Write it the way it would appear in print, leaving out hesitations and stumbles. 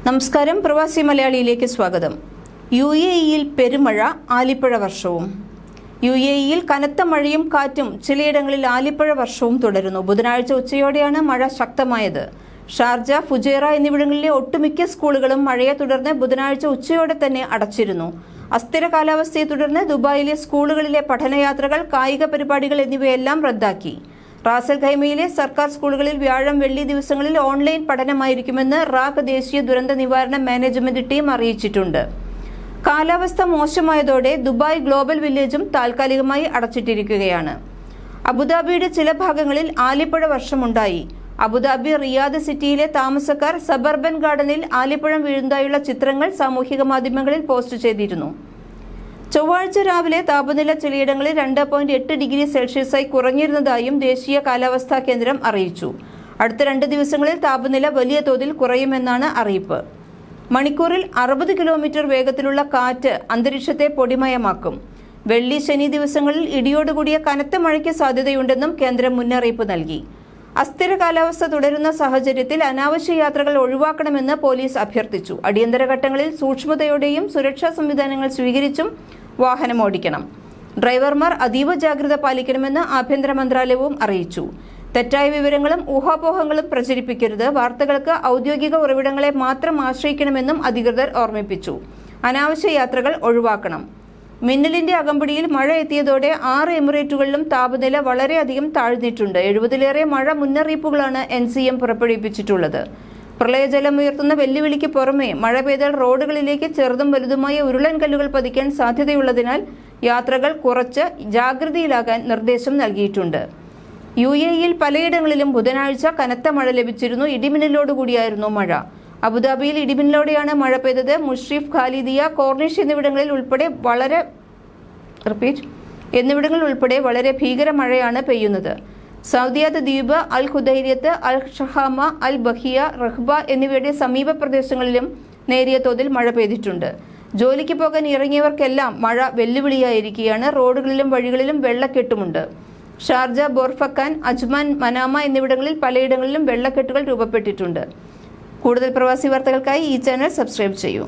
നമസ്കാരം, പ്രവാസി മലയാളിയിലേക്ക് സ്വാഗതം. UAE-യിൽ പെരുമഴ, ആലിപ്പഴ വർഷവും. UAE-യിൽ കനത്ത മഴയും കാറ്റും, ചിലയിടങ്ങളിൽ ആലിപ്പഴ വർഷവും തുടരുന്നു. ബുധനാഴ്ച ഉച്ചയോടെയാണ് മഴ ശക്തമായത്. ഷാർജ, ഫുജൈറ എന്നിവിടങ്ങളിലെ ഒട്ടുമിക്ക സ്കൂളുകളും മഴയെ തുടർന്ന് ബുധനാഴ്ച ഉച്ചയോടെ തന്നെ അടച്ചിരുന്നു. അസ്ഥിര കാലാവസ്ഥയെ തുടർന്ന് ദുബായിലെ സ്കൂളുകളിലെ പഠനയാത്രകൾ, കായിക പരിപാടികൾ എന്നിവയെല്ലാം റദ്ദാക്കി. റാസൽ ഖൈമയിലെ സർക്കാർ സ്കൂളുകളിൽ വ്യാഴം, വെള്ളി ദിവസങ്ങളിൽ ഓൺലൈൻ പഠനമായിരിക്കുമെന്ന് റാഖ് ദേശീയ ദുരന്ത നിവാരണ മാനേജ്മെന്റ് ടീം അറിയിച്ചിട്ടുണ്ട്. കാലാവസ്ഥ മോശമായതോടെ ദുബായ് ഗ്ലോബൽ വില്ലേജും താൽക്കാലികമായി അടച്ചിട്ടിരിക്കുകയാണ്. അബുദാബിയുടെ ചില ഭാഗങ്ങളിൽ ആലിപ്പഴ വർഷമുണ്ടായി. അബുദാബി റിയാദ് സിറ്റിയിലെ താമസക്കാർ സബർബൻ ഗാർഡനിൽ ആലിപ്പഴം വീഴുന്നതായുള്ള ചിത്രങ്ങൾ സാമൂഹിക മാധ്യമങ്ങളിൽ പോസ്റ്റ് ചെയ്തിരുന്നു. ചൊവ്വാഴ്ച രാവിലെ താപനില ചിലയിടങ്ങളിൽ 2.8 ഡിഗ്രി സെൽഷ്യസായി കുറഞ്ഞിരുന്നതായും ദേശീയ കാലാവസ്ഥാ കേന്ദ്രം അറിയിച്ചു. അടുത്ത 2 ദിവസങ്ങളിൽ താപനില വലിയ തോതിൽ കുറയുമെന്നാണ് അറിയിപ്പ്. മണിക്കൂറിൽ 60 കിലോമീറ്റർ വേഗത്തിലുള്ള കാറ്റ് അന്തരീക്ഷത്തെ പൊടിമയമാക്കും. വെള്ളി, ശനി ദിവസങ്ങളിൽ ഇടിയോടുകൂടിയ കനത്ത മഴയ്ക്ക് സാധ്യതയുണ്ടെന്നും കേന്ദ്രം മുന്നറിയിപ്പ് നൽകി. അസ്ഥിര കാലാവസ്ഥ തുടരുന്ന സാഹചര്യത്തിൽ അനാവശ്യ യാത്രകൾ ഒഴിവാക്കണമെന്ന് പോലീസ് അഭ്യർത്ഥിച്ചു. അടിയന്തര ഘട്ടങ്ങളിൽ സൂക്ഷ്മതയോടെയും സുരക്ഷാ സംവിധാനങ്ങൾ സ്വീകരിച്ചും വാഹനം ഓടിക്കണം. ഡ്രൈവർമാർ അതീവ ജാഗ്രത പാലിക്കണമെന്ന് ആഭ്യന്തര മന്ത്രാലയവും അറിയിച്ചു. തെറ്റായ വിവരങ്ങളും ഊഹാപോഹങ്ങളും പ്രചരിപ്പിക്കരുത്. വാർത്തകൾക്ക് ഔദ്യോഗിക ഉറവിടങ്ങളെ മാത്രം ആശ്രയിക്കണമെന്നും അധികൃതർ ഓർമ്മിപ്പിച്ചു. അനാവശ്യ യാത്രകൾ ഒഴിവാക്കണം. മിന്നലിന്റെ അകമ്പടിയിൽ മഴ എത്തിയതോടെ 6 എമിറേറ്റുകളിലും താപനില വളരെയധികം താഴ്ന്നിട്ടുണ്ട്. 70-ലേറെ മഴ മുന്നറിയിപ്പുകളാണ് NCM പുറപ്പെടുവിപ്പിച്ചിട്ടുള്ളത്. പ്രളയജലം ഉയർത്തുന്ന വെല്ലുവിളിക്ക് പുറമെ മഴ പെയ്താൽ റോഡുകളിലേക്ക് ചെറുതും വലുതുമായ ഉരുളൻ കല്ലുകൾ പതിക്കാൻ സാധ്യതയുള്ളതിനാൽ യാത്രകൾ കുറച്ച് ജാഗ്രതയിലാകാൻ നിർദ്ദേശം നൽകിയിട്ടുണ്ട്. UAE-യിൽ പലയിടങ്ങളിലും ബുധനാഴ്ച കനത്ത മഴ ലഭിച്ചിരുന്നു. ഇടിമിന്നലോടുകൂടിയായിരുന്നു മഴ. അബുദാബിയിൽ ഇടിമിന്നലോടെയാണ് മഴ പെയ്തത്. മുഷ്രിഫ്, ഖാലിദിയ, കോർണിഷ് എന്നിവിടങ്ങളിൽ ഉൾപ്പെടെ വളരെ ഭീകര മഴയാണ് പെയ്യുന്നത്. സൗദിയാത്ത് ദ്വീപ്, അൽ ഖുദൈരിയത്ത്, അൽ ഷഹാമ, അൽ ബഹിയ, റഹ്ബ എന്നിവയുടെ സമീപ പ്രദേശങ്ങളിലും നേരിയ തോതിൽ മഴ പെയ്തിട്ടുണ്ട്. ജോലിക്ക് പോകാൻ ഇറങ്ങിയവർക്കെല്ലാം മഴ വെല്ലുവിളിയായിരിക്കുകയാണ്. റോഡുകളിലും വഴികളിലും വെള്ളക്കെട്ടുമുണ്ട്. ഷാർജ, ബോർഫക്കാൻ, അജ്മാൻ, മനാമ എന്നിവിടങ്ങളിൽ പലയിടങ്ങളിലും വെള്ളക്കെട്ടുകൾ രൂപപ്പെട്ടിട്ടുണ്ട്. കൂടുതൽ പ്രവാസി വാർത്തകൾക്കായി ഈ ചാനൽ സബ്സ്ക്രൈബ് ചെയ്യൂ.